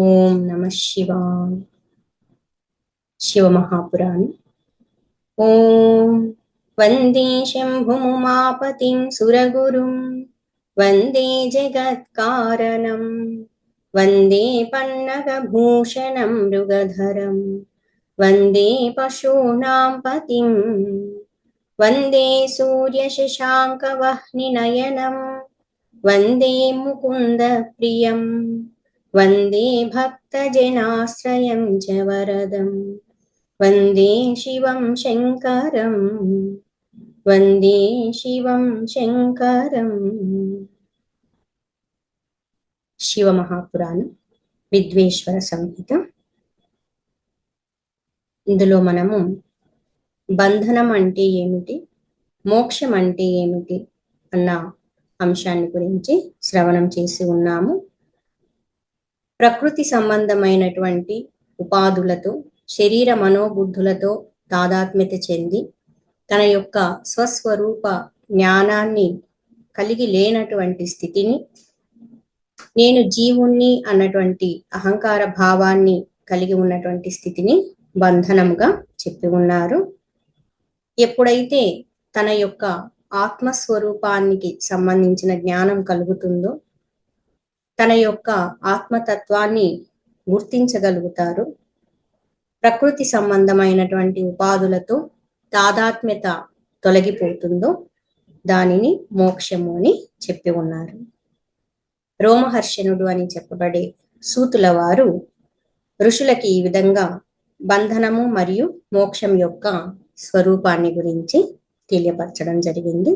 ఓం నమ శివాయ. శివమహాపురాణం. ఓం వందే శంభుముమాపతిం సురగురుం వందే జగత్కారణం వందే పన్నగభూషణం మృగధరం వందే పశూనాం పతిం వందే సూర్యశశాంకవహ్నినయనం వందే ముకుంద ప్రియం వందే భక్తజనాశ్రయం చ వరదం వందే శివం శంకరం వందే శివం శంకరం. శివమహాపురాణం విద్వేశ్వర సంహిత. ఇందులో మనము బంధనం అంటే ఏమిటి, మోక్షం అంటే ఏమిటి అన్న అంశాన్ని గురించి శ్రవణం చేసి ఉన్నాము. ప్రకృతి సంబంధమైనటువంటి ఉపాధులతో శరీర మనోబుద్ధులతో తాదాత్మ్యత చెంది తన యొక్క స్వస్వరూప జ్ఞానాన్ని కలిగి లేనటువంటి స్థితిని, నేను జీవుణ్ణి అన్నటువంటి అహంకార భావాన్ని కలిగి ఉన్నటువంటి స్థితిని బంధనముగా చెప్పి ఉన్నారు. ఎప్పుడైతే తన యొక్క ఆత్మస్వరూపానికి సంబంధించిన జ్ఞానం కలుగుతుందో, తన యొక్క ఆత్మతత్వాన్ని గుర్తించగలుగుతారు, ప్రకృతి సంబంధమైనటువంటి ఉపాధులతో తాదాత్మ్యత తొలగిపోతుందో దానిని మోక్షము అని చెప్పి ఉన్నారు. రోమహర్షణుడు అని చెప్పబడే సూతుల వారు ఋషులకి ఈ విధంగా బంధనము మరియు మోక్షం యొక్క స్వరూపాన్ని గురించి తెలియపరచడం జరిగింది.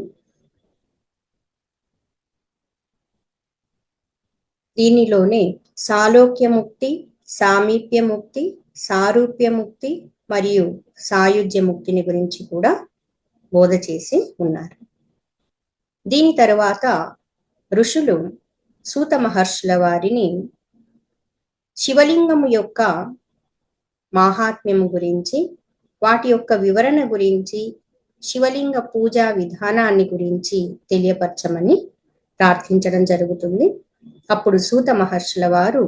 దీనిలోనే సాలోక్యముక్తి, సామీప్యముక్తి, సారూప్యముక్తి మరియు సాయుజ్యముక్తిని గురించి కూడా బోధ చేసి ఉన్నారు. దీని తర్వాత ఋషులు సూత మహర్షుల వారిని శివలింగము యొక్క మాహాత్మ్యము గురించి, వాటి యొక్క వివరణ గురించి, శివలింగ పూజా విధానాన్ని గురించి తెలియపరచమని ప్రార్థించడం జరుగుతుంది. అప్పుడు సూత మహర్షుల వారు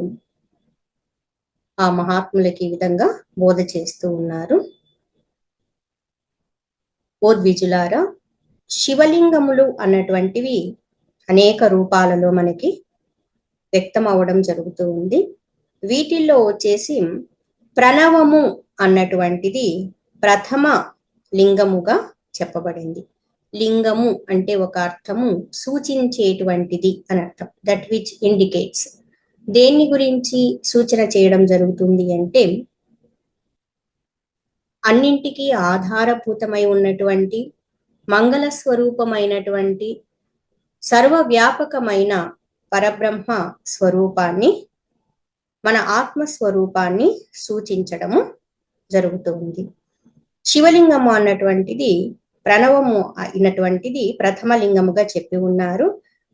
ఆ మహాత్ములకి ఈ విధంగా బోధ చేస్తూ ఉన్నారు. ఓ ద్విజులారా, శివలింగములు అన్నటువంటివి అనేక రూపాలలో మనకి వ్యక్తం అవ్వడం జరుగుతూ ఉంది. వీటిల్లో వచ్చేసి ప్రణవము అన్నటువంటిది ప్రథమ లింగముగా చెప్పబడింది. లింగము అంటే ఒక అర్థము సూచించేటువంటిది అని అర్థం, దట్ విచ్ ఇండికేట్స్. దేన్ని గురించి సూచన చేయడం జరుగుతుంది అంటే, అన్నింటికీ ఆధారభూతమై ఉన్నటువంటి మంగళ స్వరూపమైనటువంటి సర్వవ్యాపకమైన పరబ్రహ్మ స్వరూపాన్ని, మన ఆత్మస్వరూపాన్ని సూచించడము జరుగుతుంది. శివలింగము అన్నటువంటిది ప్రణవము అయినటువంటిది ప్రథమ లింగముగా చెప్పి ఉన్నారు.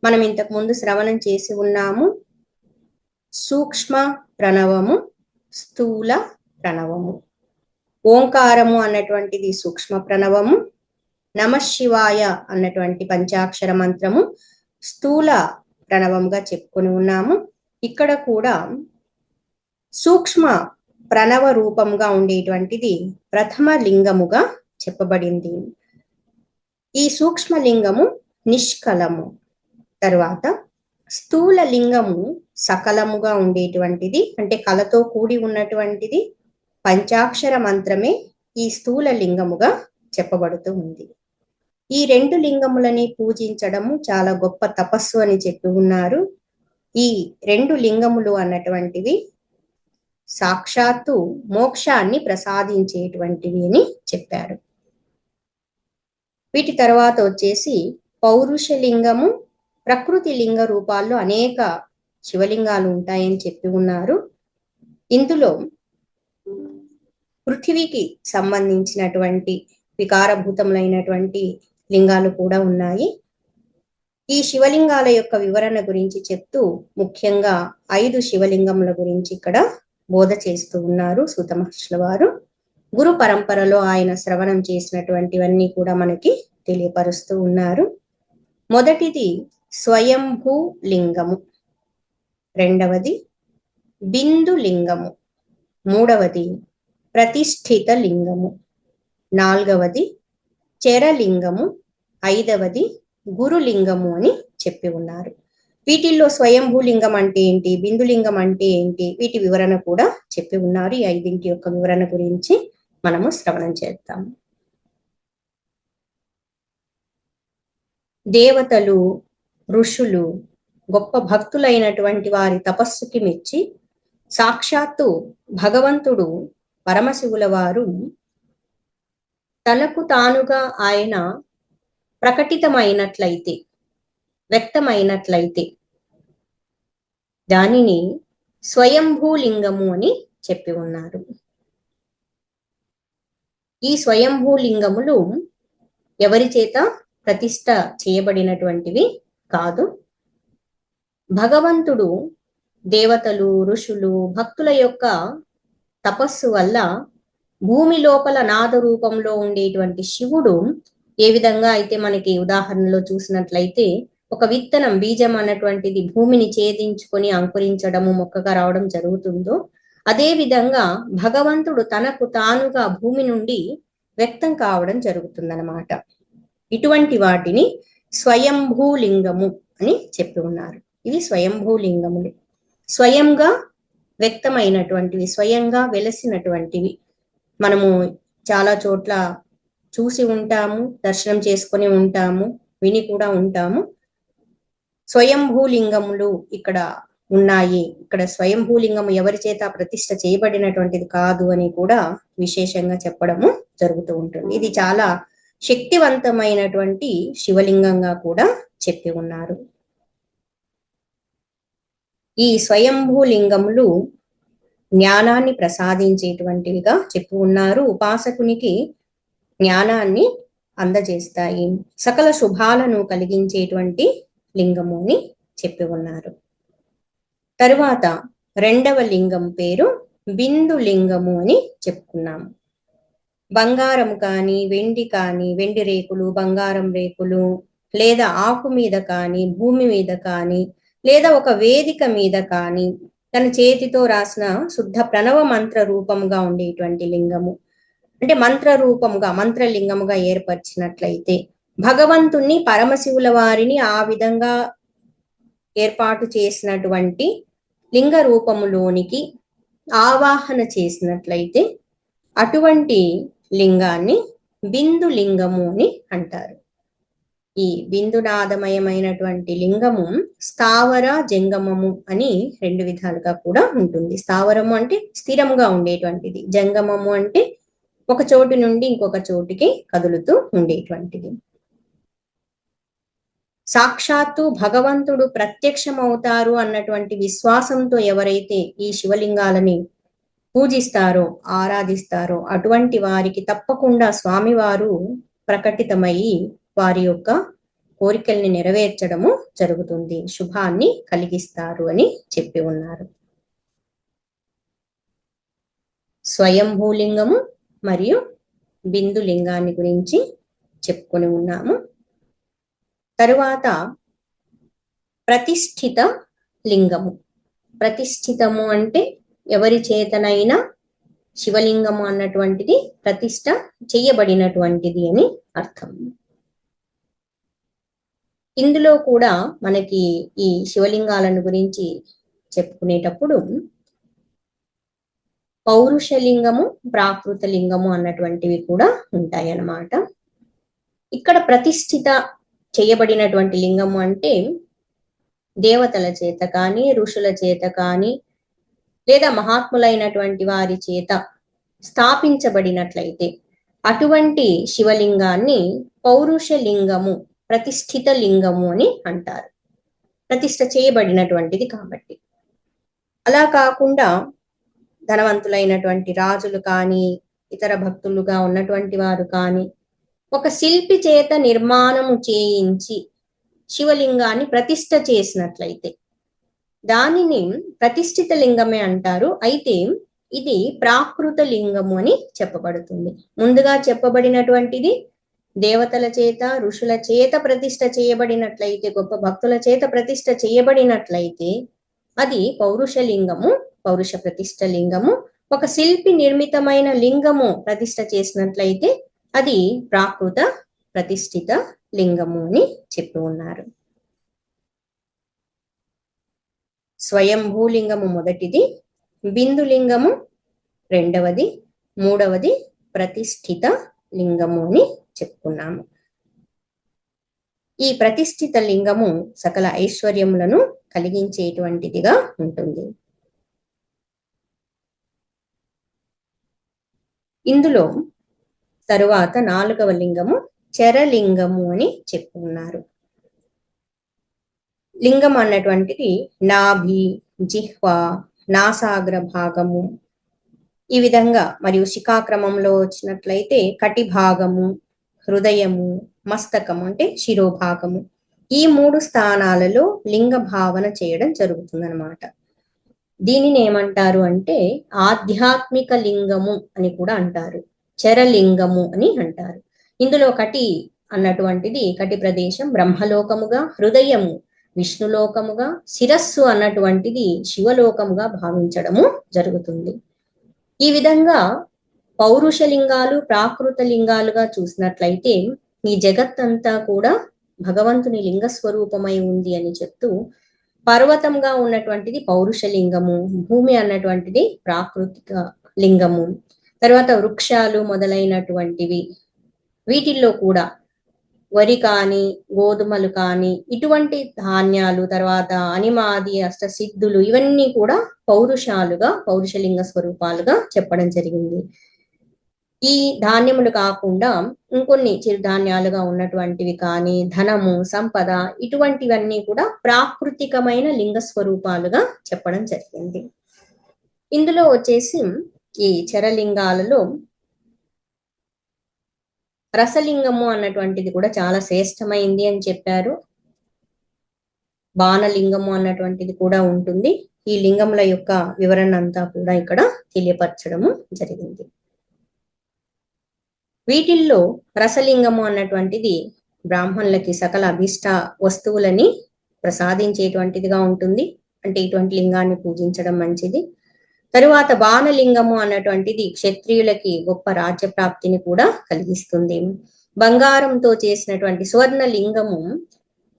మనం ఇంతకు ముందు శ్రవణం చేసి ఉన్నాము. సూక్ష్మ ప్రణవము, స్థూల ప్రణవము. ఓంకారము అన్నటువంటిది సూక్ష్మ ప్రణవము, నమశివాయ అన్నటువంటి పంచాక్షర మంత్రము స్థూల ప్రణవముగా చెప్పుకొని ఉన్నాము. ఇక్కడ కూడా సూక్ష్మ ప్రణవ రూపంగా ఉండేటువంటిది ప్రథమ లింగముగా చెప్పబడింది. ఈ సూక్ష్మ లింగము నిష్కలము. తర్వాత స్థూల లింగము సకలముగా ఉండేటువంటిది, అంటే కలతో కూడి ఉన్నటువంటిది. పంచాక్షర మంత్రమే ఈ స్థూల లింగముగా చెప్పబడుతూ ఉంది. ఈ రెండు లింగములని పూజించడము చాలా గొప్ప తపస్సు అని చెప్పి ఉన్నారు. ఈ రెండు లింగములు అన్నటువంటివి సాక్షాత్తు మోక్షాన్ని ప్రసాదించేటువంటివి అని చెప్పారు. వీటి తర్వాత వచ్చేసి పౌరుషలింగము, ప్రకృతి లింగ రూపాల్లో అనేక శివలింగాలు ఉంటాయని చెప్పి ఉన్నారు. ఇందులో పృథివీకి సంబంధించినటువంటి వికారభూతములైనటువంటి లింగాలు కూడా ఉన్నాయి. ఈ శివలింగాల యొక్క వివరణ గురించి చెప్తూ ముఖ్యంగా 5 శివలింగముల గురించి ఇక్కడ బోధ చేస్తూ ఉన్నారు సూత మహర్షుల వారు. గురు పరంపరలో ఆయన శ్రవణం చేసినటువంటివన్నీ కూడా మనకి తెలియపరుస్తూ ఉన్నారు. మొదటిది స్వయంభూ లింగము, రెండవది బిందు లింగము, మూడవది ప్రతిష్ఠిత లింగము, నాలుగవది చెరలింగము, ఐదవది గురులింగము అని చెప్పి ఉన్నారు. వీటిల్లో స్వయంభూలింగం అంటే ఏంటి, బిందులింగం అంటే ఏంటి, వీటి వివరణ కూడా చెప్పి ఉన్నారు. ఈ ఐదింటి యొక్క వివరణ గురించి మనము శ్రవణం చేద్దాము. దేవతలు, ఋషులు, గొప్ప భక్తులైనటువంటి వారి తపస్సుకి మెచ్చి సాక్షాత్తు భగవంతుడు పరమశివుల వారు తనకు తానుగా ఆయన ప్రకటితమైనట్లయితే, వ్యక్తమైనట్లయితే దానిని స్వయంభూలింగము అని చెప్పి ఉన్నారు. ఈ స్వయంభూలింగములు ఎవరి చేత ప్రతిష్ఠ చేయబడినటువంటివి కాదు. భగవంతుడు దేవతలు, ఋషులు, భక్తుల యొక్క తపస్సు వల్ల భూమి లోపల నాద రూపంలో ఉండేటువంటి శివుడు ఏ విధంగా అయితే మనకి ఉదాహరణలో చూసినట్లయితే ఒక విత్తనం, బీజం అన్నటువంటిది భూమిని ఛేదించుకొని అంకురించడము, మొక్కగా రావడం జరుగుతుందో, అదే విధంగా భగవంతుడు తనకు తానుగా భూమి నుండి వ్యక్తం కావడం జరుగుతుందన్నమాట. ఇటువంటి వాటిని స్వయంభూలింగము అని చెప్పి ఉన్నారు. ఇవి స్వయంభూలింగములు, స్వయంగా వ్యక్తమైనటువంటివి, స్వయంగా వెలసినటువంటివి. మనము చాలా చోట్ల చూసి ఉంటాము, దర్శనం చేసుకొని ఉంటాము, విని కూడా ఉంటాము. స్వయంభూలింగములు ఇక్కడ ఉన్నాయి, ఇక్కడ స్వయంభూలింగము ఎవరి చేత ప్రతిష్ఠ చేయబడినటువంటిది కాదు అని కూడా విశేషంగా చెప్పడము జరుగుతూ ఉంటుంది. ఇది చాలా శక్తివంతమైనటువంటి శివలింగంగా కూడా చెప్పి ఉన్నారు. ఈ స్వయంభూలింగములు జ్ఞానాన్ని ప్రసాదించేటువంటివిగా చెప్పి ఉన్నారు. ఉపాసకునికి జ్ఞానాన్ని అందజేస్తాయి, సకల శుభాలను కలిగించేటువంటి లింగము అని చెప్పి ఉన్నారు. తరువాత రెండవ లింగం పేరు బిందు లింగము అని చెప్పుకున్నాము. బంగారం కానీ, వెండి కానీ, వెండి రేకులు, బంగారం రేకులు, లేదా ఆకు మీద కానీ, భూమి మీద కానీ, లేదా ఒక వేదిక మీద కానీ తన చేతితో రాసిన శుద్ధ ప్రణవ మంత్ర రూపముగా ఉండేటువంటి లింగము, అంటే మంత్ర రూపముగా, మంత్రలింగముగా ఏర్పరిచినట్లయితే భగవంతుణ్ణి, పరమశివుల వారిని ఆ విధంగా ఏర్పాటు చేసినటువంటి లింగ రూపములోనికి ఆవాహన చేసినట్లయితే అటువంటి లింగాన్ని బిందు లింగము అని అంటారు. ఈ బిందునాదమయమైనటువంటి లింగము స్థావర జంగమము అని రెండు విధాలుగా కూడా ఉంటుంది. స్థావరము అంటే స్థిరంగా ఉండేటువంటిది, జంగమము అంటే ఒక చోటు నుండి ఇంకొక చోటికి కదులుతూ ఉండేటువంటిది. సాక్షాత్తు భగవంతుడు ప్రత్యక్షమవుతారు అన్నటువంటి విశ్వాసంతో ఎవరైతే ఈ శివలింగాలని పూజిస్తారో, ఆరాధిస్తారో అటువంటి వారికి తప్పకుండా స్వామివారు ప్రకటితమై వారి యొక్క కోరికల్ని నెరవేర్చడము జరుగుతుంది, శుభాన్ని కలిగిస్తారు అని చెప్పి ఉన్నారు. స్వయంభూలింగము మరియు బిందు లింగాన్ని గురించి చెప్పుకొని ఉన్నాము. తరువాత ప్రతిష్ఠిత లింగము. ప్రతిష్ఠితము అంటే ఎవరి చేతనైనా శివలింగము అన్నటువంటిది ప్రతిష్ఠ చెయ్యబడినటువంటిది అని అర్థం. ఇందులో కూడా మనకి ఈ శివలింగాలను గురించి చెప్పుకునేటప్పుడు పౌరుషలింగము, ప్రాకృత లింగము అన్నటువంటివి కూడా ఉంటాయన్నమాట. ఇక్కడ ప్రతిష్ఠిత చేయబడినటువంటి లింగము అంటే దేవతల చేత కానీ, ఋషుల చేత కానీ, లేదా మహాత్ములైనటువంటి వారి చేత స్థాపించబడినట్లయితే అటువంటి శివలింగాన్ని పౌరుషలింగము, ప్రతిష్ఠిత లింగము అని అంటారు, ప్రతిష్ఠ చేయబడినటువంటిది కాబట్టి. అలా కాకుండా ధనవంతులైనటువంటి రాజులు కానీ, ఇతర భక్తులుగా ఉన్నటువంటి వారు కానీ ఒక శిల్పి చేత నిర్మాణము చేయించి శివలింగాన్ని ప్రతిష్ఠ చేసినట్లయితే దానిని ప్రతిష్ఠిత లింగమే అంటారు. అయితే ఇది ప్రాకృత లింగము అని చెప్పబడుతుంది. ముందుగా చెప్పబడినటువంటిది దేవతల చేత, ఋషుల చేత ప్రతిష్ఠ చేయబడినట్లయితే, గొప్ప భక్తుల చేత ప్రతిష్ఠ చేయబడినట్లయితే అది పౌరుషలింగము పౌరుష ప్రతిష్ఠ లింగము. ఒక శిల్పి నిర్మితమైన లింగము ప్రతిష్ఠ చేసినట్లయితే అది ప్రాకృత ప్రతిష్ఠిత లింగము అని చెప్పి ఉన్నారు. స్వయంభూలింగము మొదటిది, బిందులింగము రెండవది, మూడవది ప్రతిష్ఠిత లింగము అని చెప్పుకున్నాము. ఈ ప్రతిష్ఠిత లింగము సకల ఐశ్వర్యములను కలిగించేటువంటిదిగా ఉంటుంది. ఇందులో తరువాత 4వ లింగము చరలింగము అని చెప్పుకున్నారు. లింగం అన్నటువంటిది నాభి, జిహ్వ, నాసాగ్ర భాగము ఈ విధంగా, మరియు శిఖాక్రమంలో వచ్చినట్లయితే కటి భాగము, హృదయము, మస్తకము అంటే శిరోభాగము, ఈ 3 స్థానాలలో లింగ భావన చేయడం జరుగుతుందన్నమాట. దీనిని ఏమంటారు అంటే ఆధ్యాత్మిక లింగము అని కూడా అంటారు, చరలింగము అని అంటారు. ఇందులో కటి అన్నటువంటిది, కటి ప్రదేశం బ్రహ్మలోకముగా, హృదయము విష్ణులోకముగా, శిరస్సు అన్నటువంటిది శివలోకముగా భావించడము జరుగుతుంది. ఈ విధంగా పౌరుష లింగాలు, ప్రాకృత లింగాలుగా చూసినట్లయితే ఈ జగత్తంతా కూడా భగవంతుని లింగ స్వరూపమై ఉంది అని చెప్తూ, పర్వతంగా ఉన్నటువంటిది పౌరుష లింగము, భూమి అన్నటువంటిది ప్రాకృతిక లింగము, తర్వాత వృక్షాలు మొదలైనటువంటివి, వీటిల్లో కూడా వరి కానీ, గోధుమలు కానీ, ఇటువంటి ధాన్యాలు, తర్వాత అనిమాది, అష్టసిద్ధులు, ఇవన్నీ కూడా పౌరుషాలుగా, పౌరుషలింగ స్వరూపాలుగా చెప్పడం జరిగింది. ఈ ధాన్యములు కాకుండా ఇంకొన్ని చిరుధాన్యాలుగా ఉన్నటువంటివి కానీ, ధనము, సంపద, ఇటువంటివన్నీ కూడా ప్రాకృతికమైన లింగ స్వరూపాలుగా చెప్పడం జరిగింది. ఇందులో వచ్చేసి ఈ చరలింగాలలో రసలింగము అన్నటువంటిది కూడా చాలా శ్రేష్టమైంది అని చెప్పారు. బాణలింగము అన్నటువంటిది కూడా ఉంటుంది. ఈ లింగముల యొక్క వివరణ అంతా కూడా ఇక్కడ తెలియపరచడము జరిగింది. వీటిల్లో రసలింగము అన్నటువంటిది బ్రాహ్మణులకి సకల అభిష్ట వస్తువులని ప్రసాదించేటువంటిదిగా ఉంటుంది. అంటే ఇటువంటి లింగాన్ని పూజించడం మంచిది. తరువాత బాణలింగము అన్నటువంటిది క్షత్రియులకి గొప్ప రాజ్య ప్రాప్తిని కూడా కలిగిస్తుంది. బంగారంతో చేసినటువంటి స్వర్ణలింగము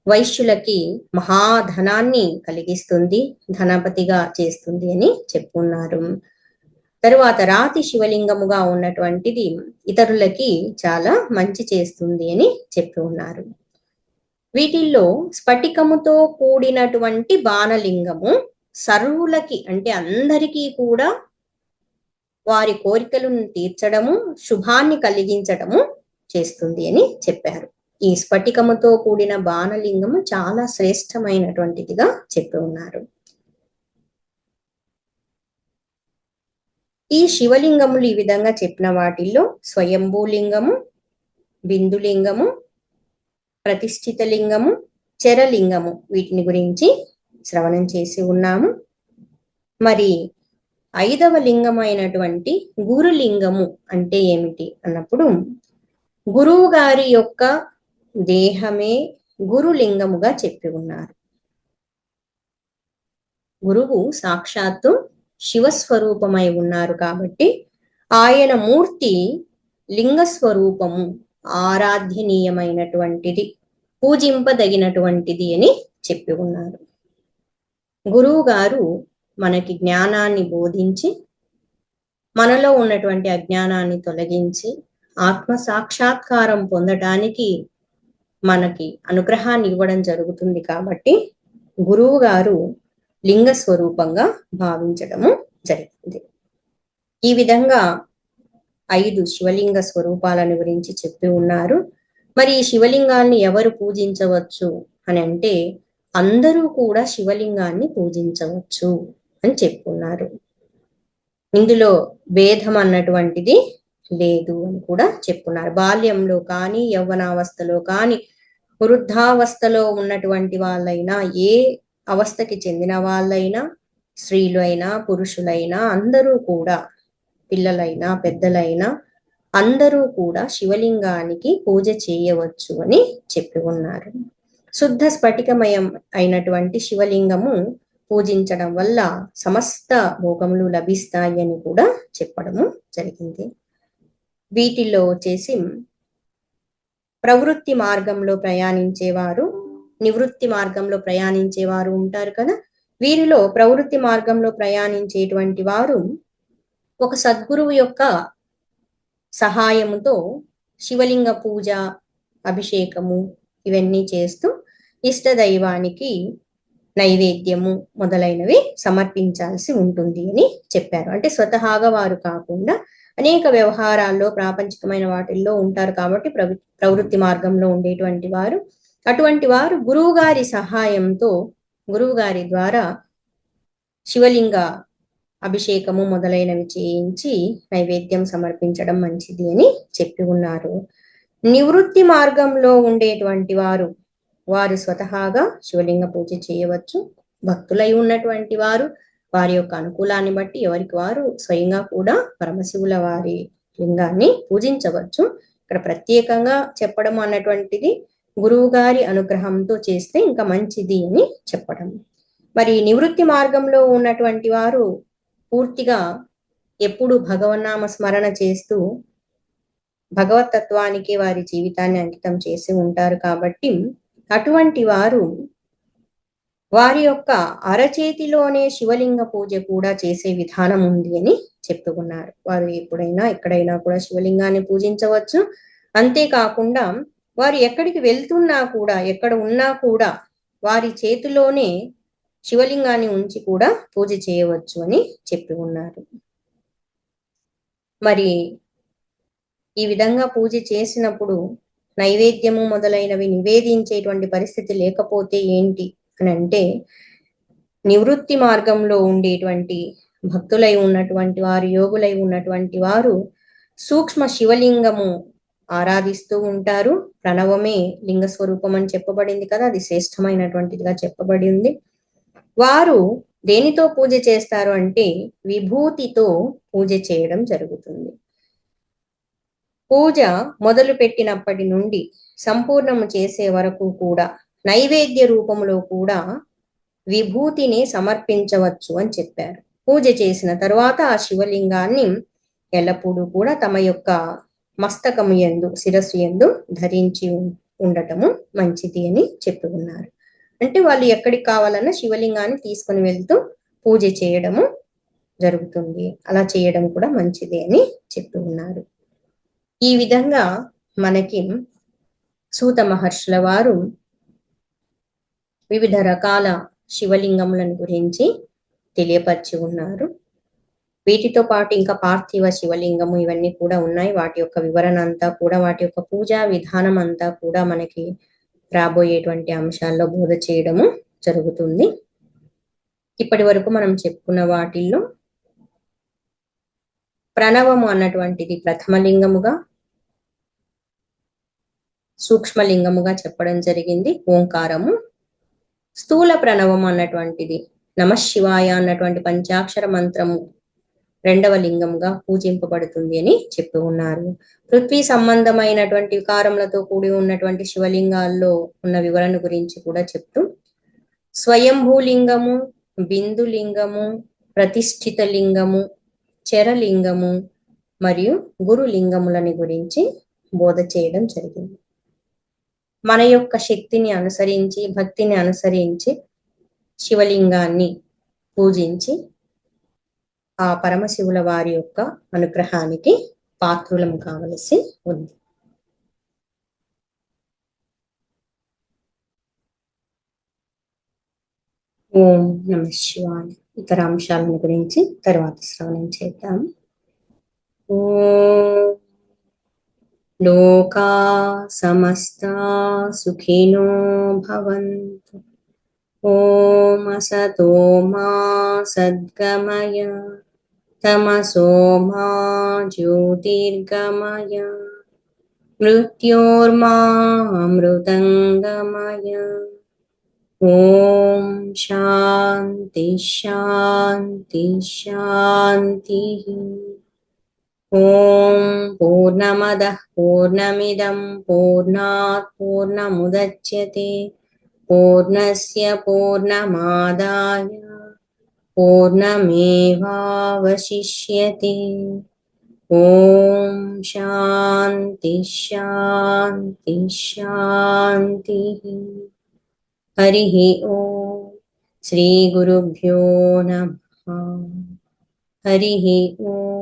వైశ్యులకి మహాధనాన్ని కలిగిస్తుంది, ధనపతిగా చేస్తుంది అని చెప్పున్నారు. తరువాత రాతి శివలింగముగా ఉన్నటువంటిది ఇతరులకి చాలా మంచి చేస్తుంది అని చెప్పి ఉన్నారు. వీటిల్లో స్ఫటికముతో కూడినటువంటి బాణలింగము సర్వులకి, అంటే అందరికీ కూడా వారి కోరికలను తీర్చడము, శుభాన్ని కలిగించడము చేస్తుంది అని చెప్పారు. ఈ స్ఫటికముతో కూడిన బాణలింగము చాలా శ్రేష్టమైనటువంటిదిగా చెప్పి ఉన్నారు. ఈ శివలింగములు ఈ విధంగా చెప్పిన వాటిల్లో స్వయంభూలింగము, బిందులింగము, ప్రతిష్ఠిత లింగము, చరలింగము, వీటిని గురించి శ్రవణం చేసి ఉన్నాము. మరి 5వ లింగమైనటువంటి గురులింగము అంటే ఏమిటి అన్నప్పుడు, గురువు గారి యొక్క దేహమే గురులింగముగా చెప్పి ఉన్నారు. గురువు సాక్షాత్తు శివస్వరూపమై ఉన్నారు కాబట్టి ఆయన మూర్తి లింగ స్వరూపము, ఆరాధ్యనీయమైనటువంటిది, పూజింపదగినటువంటిది అని చెప్పి ఉన్నారు. గురువు గారు మనకి జ్ఞానాన్ని బోధించి, మనలో ఉన్నటువంటి అజ్ఞానాన్ని తొలగించి, ఆత్మ సాక్షాత్కారం పొందటానికి మనకి అనుగ్రహాన్ని ఇవ్వడం జరుగుతుంది. కాబట్టి గురువు గారు లింగ స్వరూపంగా భావించడము జరిగింది. ఈ విధంగా 5 శివలింగ స్వరూపాలను గురించి చెప్పి ఉన్నారు. మరి ఈ శివలింగాన్ని ఎవరు పూజించవచ్చు అని అంటే, అందరూ కూడా శివలింగాన్ని పూజించవచ్చు అని చెప్పుకున్నారు. ఇందులో భేదం అన్నటువంటిది లేదు అని కూడా చెప్పున్నారు. బాల్యంలో కానీ, యవ్వనావస్థలో కానీ, వృద్ధావస్థలో ఉన్నటువంటి వాళ్ళైనా, ఏ అవస్థకి చెందిన వాళ్ళైనా, స్త్రీలు అయినా పురుషులైనా అందరూ కూడా, పిల్లలైనా పెద్దలైనా అందరూ కూడా శివలింగానికి పూజ చేయవచ్చు అని చెప్పి ఉన్నారు. శుద్ధ స్ఫటికమయం అయినటువంటి శివలింగము పూజించడం వల్ల సమస్త భోగములు లభిస్తాయి అని కూడా చెప్పడము జరిగింది. వీటిల్లో వచ్చేసి ప్రవృత్తి మార్గంలో ప్రయాణించేవారు, నివృత్తి మార్గంలో ప్రయాణించేవారు ఉంటారు కదా. వీరిలో ప్రవృత్తి మార్గంలో ప్రయాణించేటువంటి వారు ఒక సద్గురువు యొక్క సహాయముతో శివలింగ పూజ, అభిషేకము ఇవన్నీ చేస్తూ ఇష్టదైవానికి నైవేద్యము మొదలైనవి సమర్పించాల్సి ఉంటుంది అని చెప్పారు. అంటే స్వతహాగా వారు కాకుండా అనేక వ్యవహారాల్లో ప్రాపంచికమైన వాటిల్లో ఉంటారు కాబట్టి ప్రవృత్తి మార్గంలో ఉండేటువంటి వారు, అటువంటి వారు గురువు గారి సహాయంతో, గురువు గారి ద్వారా శివలింగ అభిషేకము మొదలైనవి చేయించి నైవేద్యం సమర్పించడం మంచిది అని చెప్పి ఉన్నారు. నివృత్తి మార్గంలో ఉండేటువంటి వారు, వారు స్వతహాగా శివలింగ పూజ చేయవచ్చు. భక్తులై ఉన్నటువంటి వారు వారి యొక్క అనుకూలాన్ని బట్టి ఎవరికి వారు స్వయంగా కూడా పరమశివుల వారి లింగాన్ని పూజించవచ్చు. ఇక్కడ ప్రత్యేకంగా చెప్పడం అన్నటువంటిది గురువు గారి అనుగ్రహంతో చేస్తే ఇంకా మంచిది అని చెప్పడం. మరి నివృత్తి మార్గంలో ఉన్నటువంటి వారు పూర్తిగా ఎప్పుడు భగవన్నామ స్మరణ చేస్తూ భగవతత్వానికి వారి జీవితాన్ని అంకితం చేసి ఉంటారు కాబట్టి అటువంటి వారు వారి యొక్క అరచేతిలోనే శివలింగ పూజ కూడా చేసే విధానం ఉంది అని చెప్పుకున్నారు. వారు ఎప్పుడైనా ఎక్కడైనా కూడా శివలింగాన్ని పూజించవచ్చు. అంతేకాకుండా వారు ఎక్కడికి వెళ్తున్నా కూడా, ఎక్కడ ఉన్నా కూడా వారి చేతిలోనే శివలింగాన్ని ఉంచి కూడా పూజ చేయవచ్చు అని చెప్పి ఉన్నారు. మరి ఈ విధంగా పూజ చేసినప్పుడు నైవేద్యము మొదలైనవి నివేదించేటువంటి పరిస్థితి లేకపోతే ఏంటి అని అంటే, నివృత్తి మార్గంలో ఉండేటువంటి భక్తులై ఉన్నటువంటి వారు, యోగులై ఉన్నటువంటి వారు సూక్ష్మ శివలింగము ఆరాధిస్తూ ఉంటారు. ప్రణవమే లింగ స్వరూపం అని చెప్పబడింది కదా, అది శ్రేష్టమైనటువంటిదిగా చెప్పబడి ఉంది. వారు దేనితో పూజ చేస్తారు అంటే విభూతితో పూజ చేయడం జరుగుతుంది. పూజ మొదలు పెట్టినప్పటి నుండి సంపూర్ణము చేసే వరకు కూడా నైవేద్య రూపంలో కూడా విభూతిని సమర్పించవచ్చు అని చెప్పారు. పూజ చేసిన తర్వాత ఆ శివలింగాన్ని ఎల్లప్పుడూ కూడా తమ యొక్క మస్తకము యందు, శిరస్సు యందు ధరించి ఉండటము మంచిది అని చెప్పి ఉన్నారు. అంటే వాళ్ళు ఎక్కడికి కావాలన్నా శివలింగాన్ని తీసుకుని వెళ్తూ పూజ చేయడము జరుగుతుంది. అలా చేయడం కూడా మంచిది అని చెప్పి ఉన్నారు. ఈ విధంగా మనకి సూత మహర్షుల వారు వివిధ రకాల శివలింగములను గురించి తెలియపరిచి ఉన్నారు. వీటితో పాటు ఇంకా పార్థివ శివలింగము ఇవన్నీ కూడా ఉన్నాయి. వాటి యొక్క వివరణ అంతా కూడా, వాటి యొక్క పూజా విధానం అంతా కూడా మనకి రాబోయేటువంటి అంశాల్లో బోధ చేయడము జరుగుతుంది. ఇప్పటి వరకు మనం చెప్పుకున్న వాటిల్లో ప్రణవము అన్నటువంటిది ప్రథమ లింగముగా, సూక్ష్మలింగముగా చెప్పడం జరిగింది ఓంకారము. స్థూల ప్రణవం అన్నటువంటిది నమశివాయ అన్నటువంటి పంచాక్షర మంత్రము రెండవ లింగముగా పూజింపబడుతుంది అని చెప్పి ఉన్నారు. పృథ్వీ సంబంధమైనటువంటి వికారములతో కూడి ఉన్నటువంటి శివలింగాల్లో ఉన్న వివరణ గురించి కూడా చెప్తూ స్వయంభూలింగము, బిందులింగము, ప్రతిష్ఠిత లింగము, చరలింగము మరియు గురులింగములని గురించి బోధ చేయడం జరిగింది. మన యొక్క శక్తిని అనుసరించి, భక్తిని అనుసరించి శివలింగాన్ని పూజించి ఆ పరమశివుల వారి యొక్క అనుగ్రహానికి పాత్రులం కావలసి ఉంది. ఓం నమ శివాయ. ఇతర అంశాలను గురించి తర్వాత శ్రవణం చేద్దాం. ఓం లోకా సమస్తా సుఖినో భవంతు. ఓం అసతో మా సద్గమయ, తమసో మా జ్యోతిర్గమయ, మృత్యోర్మా అమృతంగమయ. ఓం శాంతి శాంతి శాంతి. ఓం పూర్ణమదః పూర్ణమిదం పూర్ణాత్ పూర్ణముదచ్యతే పూర్ణస్య పూర్ణమాదాయ పూర్ణమేవావశిష్యతే. ఓం శాంతి శాంతి శాంతి. హరి ఓం. శ్రీ గురుభ్యో నమః. హరి ఓం.